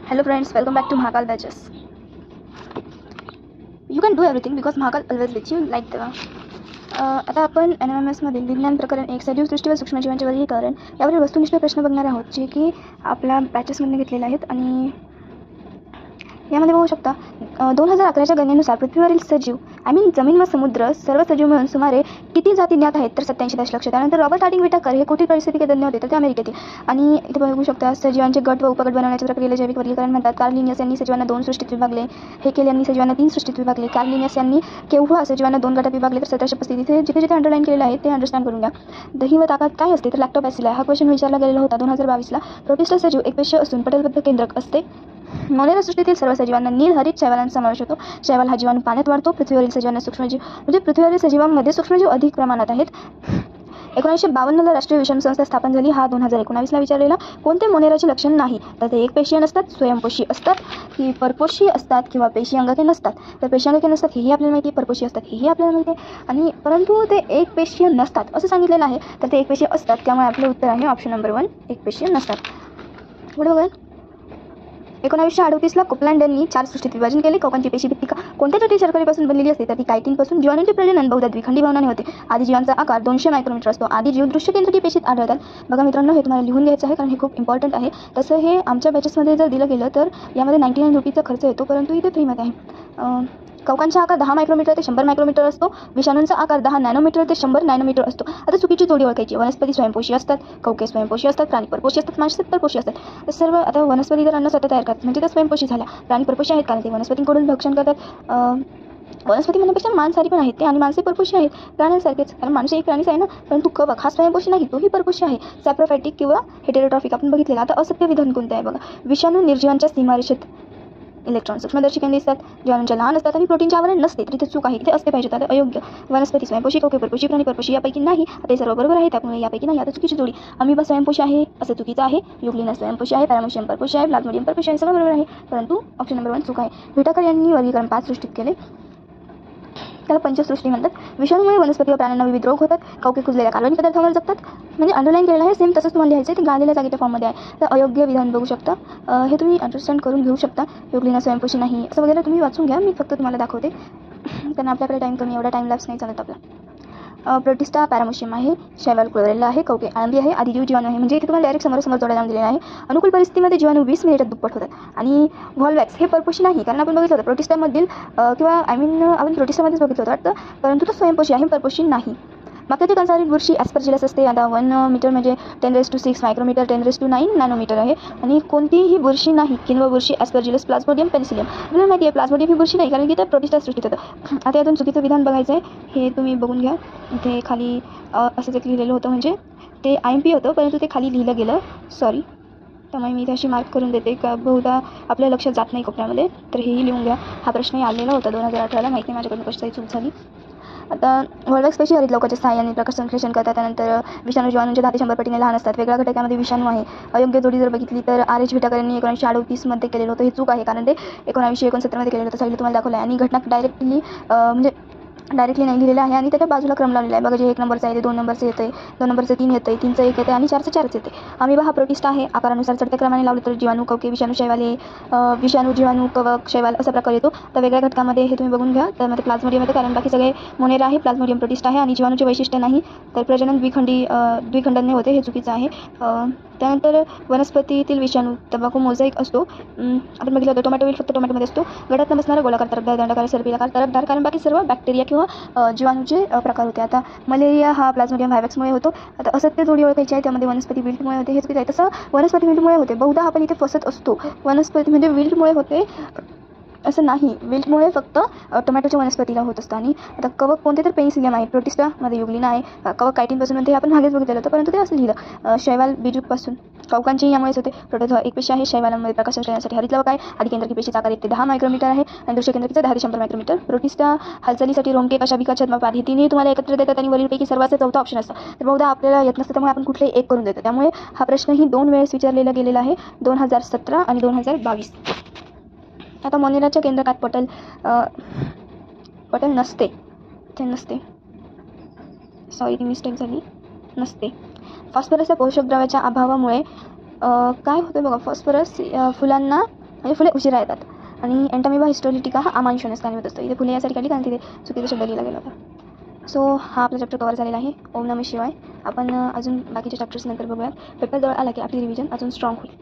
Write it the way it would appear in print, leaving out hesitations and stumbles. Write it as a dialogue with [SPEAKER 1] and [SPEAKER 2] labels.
[SPEAKER 1] Hello friends, welcome back to Mahakal Batches. You can do everything because Mahakal always lets you like the आता आपण NMMS मधील विज्ञान प्रकरण 1 सजीव सृष्टी व सूक्ष्मजीवांचे वर्गीकरण यावरील वस्तुनिष्ठ प्रश्न बघणार आहोत, जे की आपल्या बॅचेसमध्ये घेतलेले आहेत. आणि यामध्ये बघू शकता 2011च्या गणनेनुसार पृथ्वीवरील सजीव जमीन व समुद्र सर्व सजीव मिळून सुमारे किती जाती ज्ञात आहेत, तर 87 दशलक्ष. त्यानंतर रॉबर्ट हार्डिंग विटाकर हे कुठील परिस्थितिके तज्ञ होते, तर ते अमेरिकेतील. आणि इथे बघू शकता सजीवांचे गट व उपगट बनवण्याच्या प्रक्रियेला जैविक वर्गीकरण म्हणतात. कार्ल लिनियस यांनी सजीवांना 2 सृष्टीत विभागले. हेकेल यांनी सजीवांना 3 सृष्टीत विभागले. कार्ल लिनियस यांनी केव्हा सजीवांना 2 गटात विभागले, तर 1735. इथे जिथे अंडरलाईन केलेलं आहे ते अंडरस्टँड करून घ्या. दही व ताकात काय असते, तर लॅक्टोबॅसिला. हा क्वेश्चन विचारला गेलेला होता 2022ला. प्रोटिस्टा सजीव एकपेशीय असून पटलबद्ध केंद्रक असते. मोनेरा सृष्टीतील सर्व सजीवांना नीलहरित शैवालांचा समावेश होतो. शैवाल हा जीवाणू पाण्यात वाढतो. पृथ्वीवरील सजीवांना सूक्ष्मजीव म्हणजे पृथ्वीवरील सजीवांमध्ये सूक्ष्मजीव अधिक प्रमाणात आहेत. 1952ला राष्ट्रीय विषाणू संस्था स्थापन झाली. हा 2019ला विचारलेला. कोणते मोनेराचे लक्षण नाही, तर ते एकपेशीय नसतात, स्वयंपोषी असतात, की परपोषी असतात किंवा पेशी अंगके नसतात. तर पेशी अंगके नसतात हेही आपल्याला माहिती आहे, परपोषी असतात हेही आपल्याला माहिती आहे. आणि परंतु ते एकपेशीय नसतात असं सांगितलेलं आहे, तर ते एकपेशीय असतात. त्यामुळे आपलं उत्तर आहे ऑप्शन नंबर 1, एकपेशीय नसतात. पुढे बघा. 1938ला कोपलँड यांनी 4 सृष्टीत विभाजन केले. कवकांची पेशीभित्तिका कोणत्या जटिल शर्करेपासून बनलेली असते, तर ती कायटिनपासून. जीवाणूंचे प्रजनन बहुधा द्विखंडी भावनाने होते. आधी जीवांचा आकार 200 मायक्रोमीटर असतो. आधी जीव दृश्य केंद्रकीय पेशीत आढळतात. बघा मित्रांनो, हे तुम्हाला लिहून घ्यायचं आहे कारण हे खूप इम्पॉर्टंट आहे. तसं हे आमच्या बॅचेसमध्ये जर दिलं गेलं तर यामध्ये 99 रुपीचा खर्च येतो, परंतु इथे फ्रीमध्ये आहे. कवकांचा आकार 10 मायक्रोमीटर ते 100 मायक्रोमीटर असतो. विषाणूंचा आकार 10 नॅनोमीटर ते 100 नॅनोमीटर असतो. आता चुकीची जोडी ओळखायची. वनस्पती स्वयंपोषी असतात, कवके स्वयंपोषी असतात, प्राणी परपोषी असतात, माणसे परपोषी असतात. तर सर्व आता वनस्पती जर अन्न स्वतः तयार करतात म्हणजे त्या स्वयंपोषी झाल्या. प्राणी परपोषी आहेत कारण ते वनस्पतींकडून भक्षण करतात. वनस्पती म्हणण्यापेक्षा मांसाहारी पण आहेत ते, आणि माणसे परपोषी आहेत प्राण्यांसारखेच, कारण माणूस एक प्राणीच आहे ना. परंतु कवक हा स्वयंपोषी नाही, तोही परपोषी आहे. सॅप्रोफायटिक किंवा हेटेरोट्रॉफिक आपण बघितलेला. आता असत्य विधान कोणते आहे बघा. विषाणू निर्जीवांच्या सीमारेषेत इलेक्ट्रॉन सूक्ष्मदर्शी केंद्र दिसतात. जीवाणूंच्या लहान असतात आणि प्रोटीनचे आवरण नसते, तर इथे चूक आहे. इथे असते पाहिजे. आता अयोग्य. वनस्पती स्वयंपोषी, कवके परपोषी, प्राणी परपोषी यापैकी नाही. आता हे सर्व बरोबर आहे, त्यामुळे यापैकी नाही. आता चुकीची जोडी. अमिबा स्वयंपोषी आहे असं चुकीचं आहे. युग्लिना स्वयंपोषी आहे. पॅरामोशियम परपोषी आहे. प्लाझ्मोडियम परपोषी आहे. सगळं बरोबर आहे, परंतु ऑप्शन नंबर 1 चूक आहे. विटाकर यांनी वर्गीकरण 5 सृष्टीत केले. त्याला पंचसृष्टी म्हणतात. विषाणूमुळे वनस्पती व प्राण्यांना विविध रोग होतात. कवके कुजलेल्या कार्बनिक पदार्थांवर जगतात. म्हणजे अंडरलाईन केलेलं आहे, सेम तसंच तुम्हाला लिहायचं आहे. ते गाळलेल्या जागेच्या फॉर्ममध्ये आहे. तर अयोग्य विधान बघू शकता. हे तुम्ही अंडरस्टँड करून घेऊ शकता. योग्लिना स्वयंपोषी नाही असं वगैरे तुम्ही वाचून घ्या. मी फक्त तुम्हाला दाखवते कारण आपल्याकडे टाईम कमी, एवढा टाईम लॅप्स नाही चालत आपला. प्रोटिस्टा पॅरामोशियम आहे. शैवाल क्लोरेला आहे. कवके आळंबी आहे. आधी जीवाणू आहे. म्हणजे इथे तुम्हाला डायरेक्ट समोर जोडा लावून दिलेला आहे. अनुकूल परिस्थितीमध्ये जीवाणू 20 मिनिटात दुप्पट होतात. आणि व्हॉल्वॅक्स हे परपोषी नाही, कारण आपण बघितलं होतं प्रोटिस्टामधील किंवा आपण प्रोटिस्टामध्येच बघितलं होतं वाटतं, परंतु तो स्वयंपोषी आहे, परपोषी नाही. मक्याच्या कणसावरील बुरशी ॲस्परजिलस असते. आता 1 मीटर म्हणजे 10⁶ मायक्रोमीटर 10⁹ नॅनोमीटर आहे. आणि कोणतीही बुरशी नाही. किंवा बुरशी ॲस्परजिलस प्लाझ्मोडियम पेनिसिलियम आपल्याला माहिती आहे. प्लाझ्मोडियम ही बुरशी नाही, कारण की त्या प्रोटिस्टा सृष्टीत होतं. आता यातून चुकीचं विधान बघायचं आहे. हे तुम्ही बघून घ्या. इथे खाली असंच एक लिहिलेलं होतं, म्हणजे ते IMP होतं, परंतु ते खाली लिहिलं गेलं, सॉरी. त्यामुळे मी इथे अशी मार्क करून देते का बहुधा आपल्या लक्षात जात नाही कोपऱ्यामध्ये. तर हेही लिहून घ्या. हा प्रश्नही आलेला होता 2018ला. माहिती नाही माझ्याकडून कशाची चूक झाली. आता व्हॉल्वॅक्स पेशी हरित लवकाच्या सहाय्याने प्रकाश संश्लेषण करतात. त्यानंतर विषाणू जीवाणूंच्या 10 ते 100 पटीने लहान असतात. वेगळ्या घटकामध्ये विषाणू आहे. अयोग्य जोडी जर बघितली तर RH विटाकर यांनी 1938मध्ये केलेलं होतं. हे चूक आहे, कारण ते 1969मध्ये केलेलं होतं. साईडला तुम्हाला दाखवलं आहे. आणि घटना डायरेक्टली नाही लिहिलेलं आहे, आणि त्याच्या बाजूला क्रम लावलेला आहे. बघा, जे 1 नंबरचं आहे ते 2 नंबरचं येतं आहे, 2 नंबरचं 3 येतं आहे, 3चं 1 येतं आहे, आणि 4चं 4च येते. अमिबा हा प्रोटिस्टा आहे. आकारानुसार चढत्या क्रमाने लावलं तर जीवाणू, कवके, विषाणू, शैवाल हे विषाणू, जीवाणू, कवक, शैवाल असा प्रकार येतो. तर वेगळ्या घटकामध्ये हे तुम्ही बघून घ्या. त्यामध्ये प्लाझ्मोडियम येतं, कारण बाकी सगळे मोनेरा आहे. प्लाझ्मोडियम प्रोटिस्टा आहे. आणि जीवाणूचे वैशिष्ट्य नाही, तर प्रजनन द्विखंडने होते. हे चुकीचं आहे. त्यानंतर वनस्पतीतील विषाणू तंबाखू मोझाईक असतो. आपण बघितलं होतं टोमॅटो फक्त टोमॅटोमध्ये असतो. गडात नसणारा गोलाकार, तरफदार, दंडाकार, सर्पिलाकार, तरफदार, कारण बाकी सर्व बॅक्टेरिया किंवा जीवाणूचे प्रकार होते. आता मलेरिया हा प्लाझ्मोडियम व्हायवॅक्समुळे होतो. आता असत्य जोडी ओळखायची आहे. त्यामध्ये वनस्पती विल्टमुळे होते. हे चुकीचं आहे. तसं वनस्पती विल्टमुळे होते. बहुधा आपण इथे फसत असतो. वनस्पती म्हणजे विल्टमुळे होते असं नाही. विल्टमुळे फक्त टोमॅटोच्या वनस्पतीला होत असतं. आणि आता कवक कोणते, तर पेनिसिलियम आहे. प्रोटिस्टामध्ये युग्लिना आहे. कवक कायटिनपासून म्हणते, आपण मागेच बघितलेलं होतं, परंतु ते असं लिहिलं. शैवाल बीजूकपासून. कवकांचेही यामुळेच होते. प्रोटोझोआ एक पेशी आहे. शैवालामध्ये प्रकाश संश्लेषणासाठी हरित लवक आहे. आधी केंद्रकी पेशीचा आकार 1 ते 10 मायक्रोमीटर आहे, आणि दृश्य केंद्रकीचा 10 ते 100 मायक्रोमीटर. प्रोटिस्टा हालचालीसाठी रोमके, कशाभिका, छद्मपाद हे तिन्ही तुम्हाला एकत्र देतात, आणि वरीलपैकी सर्वांचा चौथा ऑप्शन असतं. तर बहुधा आपल्याला येत नसतं, त्यामुळे आपण कुठलेही एक करून देतो. त्यामुळे हा प्रश्नही 2 वेळेस विचारलेला गेलेला आहे, 2017 आणि 2022. आता मोनेराच्या केंद्रकात पटल नसते. ते नसते, सॉरी ती मिस्टेक झाली, नसते. फॉस्फरस या पोषक द्रव्याच्या अभावामुळे काय होतं बघा. फॉस्फरस फुलांना म्हणजे फुले उशिरा येतात. आणि एंटामिबा हिस्टोलिटिका हा अमानुषानेच कारणीभूत असतो. इथे फुले यासाठी काढली कारण तिथे चुकीचा शब्द लिहिला गेला होता. सो हा आपला चॅप्टर कवर झालेला आहे. ओम नमः शिवाय. आपण अजून बाकीचे चॅप्टर्स नंतर बघूयात. पेपर जवळ आला की आपली रिव्हिजन अजून स्ट्रॉंग होईल.